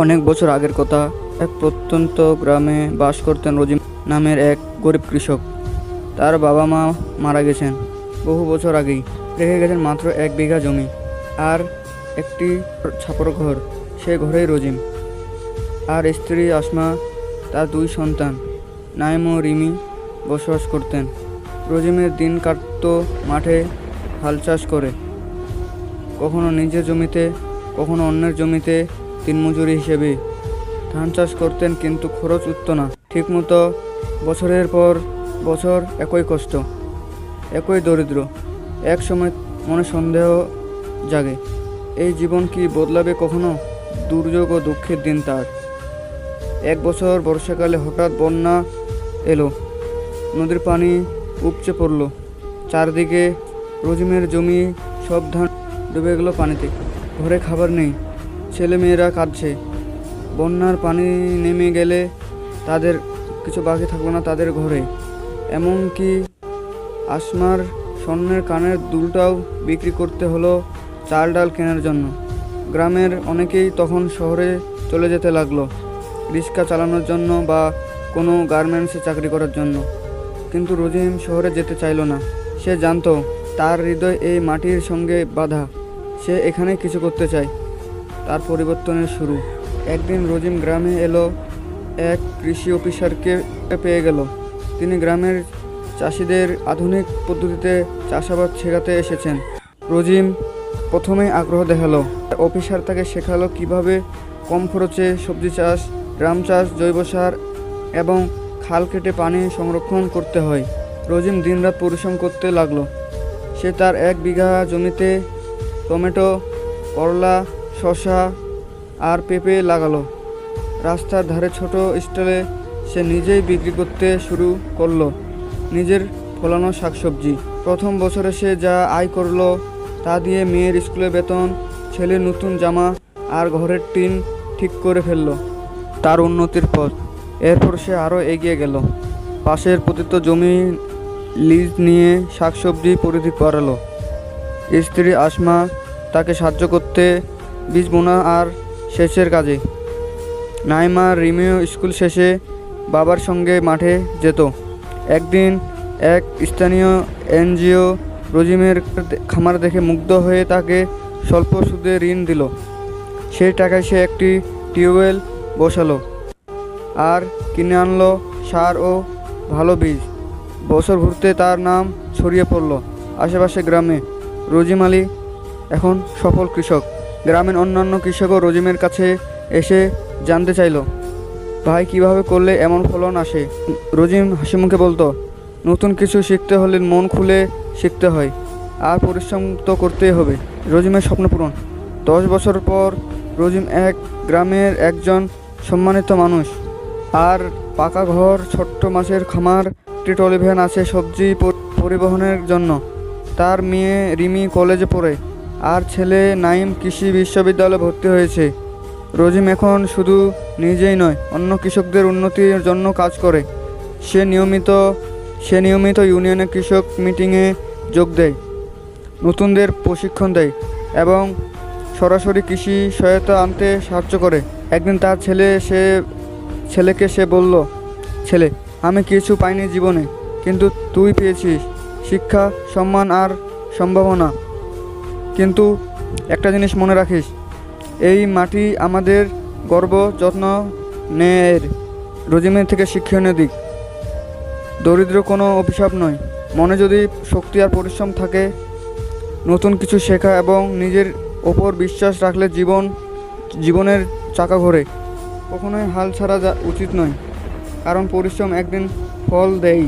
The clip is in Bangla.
অনেক বছর আগের কথা। এক প্রত্যন্ত গ্রামে বাস করতেন রজিম নামের এক গরিব কৃষক। তার বাবা মা মারা গেছেন বহু বছর আগেই। রেখে গেছেন মাত্র 1 বিঘা জমি আর একটি ছাপর ঘর। সে ঘরেই রজিম আর স্ত্রী আসমা, তার 2 সন্তান নাইম ও রিমি বসবাস করতেন। রজিমের দিন কাটত মাঠে হাল চাষ করে, কখনো নিজের জমিতে কখনো অন্যের জমিতে দিনমজুরি হিসেবে ধান চাষ করতেন, কিন্তু খরচ উঠত না ঠিকমতো। বছরের পর বছর একই কষ্ট, একই দরিদ্র। এক সময় মনে সন্দেহ জাগে, এই জীবন কি বদলাবে কখনো? দুর্যোগ ও দুঃখের দিন তার। এক বছর বর্ষাকালে হঠাৎ বন্যা এলো, নদীর পানি উপচে পড়ল চারদিকে। রজিমের জমি সব ধান ডুবে গেল পানিতে। ঘরে খাবার নেই, ছেলে মেয়েরা কাঁদছে। বন্যার পানি নেমে গেলে তাদের কিছু বাকি থাকলো না তাদের ঘরে। এমনকি আসমার স্বর্ণের কানের দুলটাও বিক্রি করতে হলো চাল ডাল কেনার জন্য। গ্রামের অনেকেই তখন শহরে চলে যেতে লাগলো, রিক্সা চালানোর জন্য বা কোনো গার্মেন্টসে চাকরি করার জন্য। কিন্তু রজিম শহরে যেতে চাইল না। সে জানতো তার হৃদয় এই মাটির সঙ্গে বাঁধা। সে এখানে কিছু করতে চায়। তার পরিবর্তনের শুরু। একদিন রজিম গ্রামে এলো, এক কৃষি অফিসারকে পেয়ে গেল। তিনি গ্রামের চাষিদের আধুনিক পদ্ধতিতে চাষাবাদ শেখাতে এসেছেন। রজিম প্রথমেই আগ্রহ দেখালো। অফিসার তাকে শেখালো কিভাবে কম খরচে সবজি চাষ, গ্রাম চাষ, জৈব সার এবং খাল কেটে পানি সংরক্ষণ করতে হয়। রজিম দিনরাত পরিশ্রম করতে লাগলো। সে তার 1 বিঘা জমিতে টমেটো, করলা, শসা আর পেঁপে লাগালো। রাস্তার ধারে ছোট স্টলে সে নিজেই বিক্রি করতে শুরু করলো নিজের ফলানো শাকসবজি। প্রথম বছরে সে যা আয় করলো তা দিয়ে মেয়ের স্কুলে বেতন, ছেলের নতুন জামা আর ঘরের টিন ঠিক করে ফেললো। তার উন্নতির পথ। এরপর সে আরও এগিয়ে গেল। পাশের পতিত জমি লিজ নিয়ে শাকসবজি পরিধি বাড়ালো। স্ত্রী আসমা তাকে সাহায্য করতে বীজ বোনা আর সেচের কাজে। নাইমা রিমিও স্কুল শেষে বাবার সঙ্গে মাঠে যেত। একদিন এক স্থানীয় এনজিও রজিমের খামার দেখে মুগ্ধ হয়ে তাকে স্বল্প সুদে ঋণ দিল। সেই টাকায় সে একটি টিউবওয়েল বসালো আর কিনে আনলো সার ও ভালো বীজ। বছর ঘুরতে তার নাম ছড়িয়ে পড়ল আশেপাশে গ্রামে। রজিম আলী এখন সফল কৃষক। গ্রামের অন্যান্য কৃষকও রজিমের কাছে এসে জানতে চাইল, ভাই কিভাবে করলে এমন ফলন আসে? রজিম হাসি মুখে বলতো, নতুন কিছু শিখতে হলে মন খুলে শিখতে হয় আর পরিশ্রম তো করতেই হবে। রজিমের স্বপ্ন পূরণ। 10 বছর পর রজিম এক গ্রামের একজন সম্মানিত মানুষ। আর পাকা ঘর, ছোট্ট মাছের খামার, একটি ট্রলি ভ্যান আছে সবজি পরিবহনের জন্য। তার মেয়ে রিমি কলেজে পড়ে আর ছেলে নাইম কৃষি বিশ্ববিদ্যালয়ে ভর্তি হয়েছে। রজিম এখন শুধু নিজেই নয়, অন্য কৃষকদের উন্নতির জন্য কাজ করে। সে নিয়মিত ইউনিয়নের কৃষক মিটিংয়ে যোগ দেয়, নতুনদের প্রশিক্ষণ দেয় এবং সরাসরি কৃষি সহায়তা আনতে সাহায্য করে। একদিন তার ছেলেকে সে বলল, ছেলে, আমি কিছু পাইনি জীবনে, কিন্তু তুই পেয়েছিস শিক্ষা, সম্মান আর সম্ভাবনা। কিন্তু একটা জিনিস মনে রাখিস, এই মাটি আমাদের গর্ব, যত্ন নেয়। রজিমের থেকে শিক্ষণীয় দিক। দরিদ্র কোনো অভিশাপ নয়। মনে যদি শক্তি আর পরিশ্রম থাকে, নতুন কিছু শেখা এবং নিজের ওপর বিশ্বাস রাখলে জীবনের চাকা ঘোরে। কখনোই হাল ছাড়া উচিত নয়, কারণ পরিশ্রম একদিন ফল দেয়।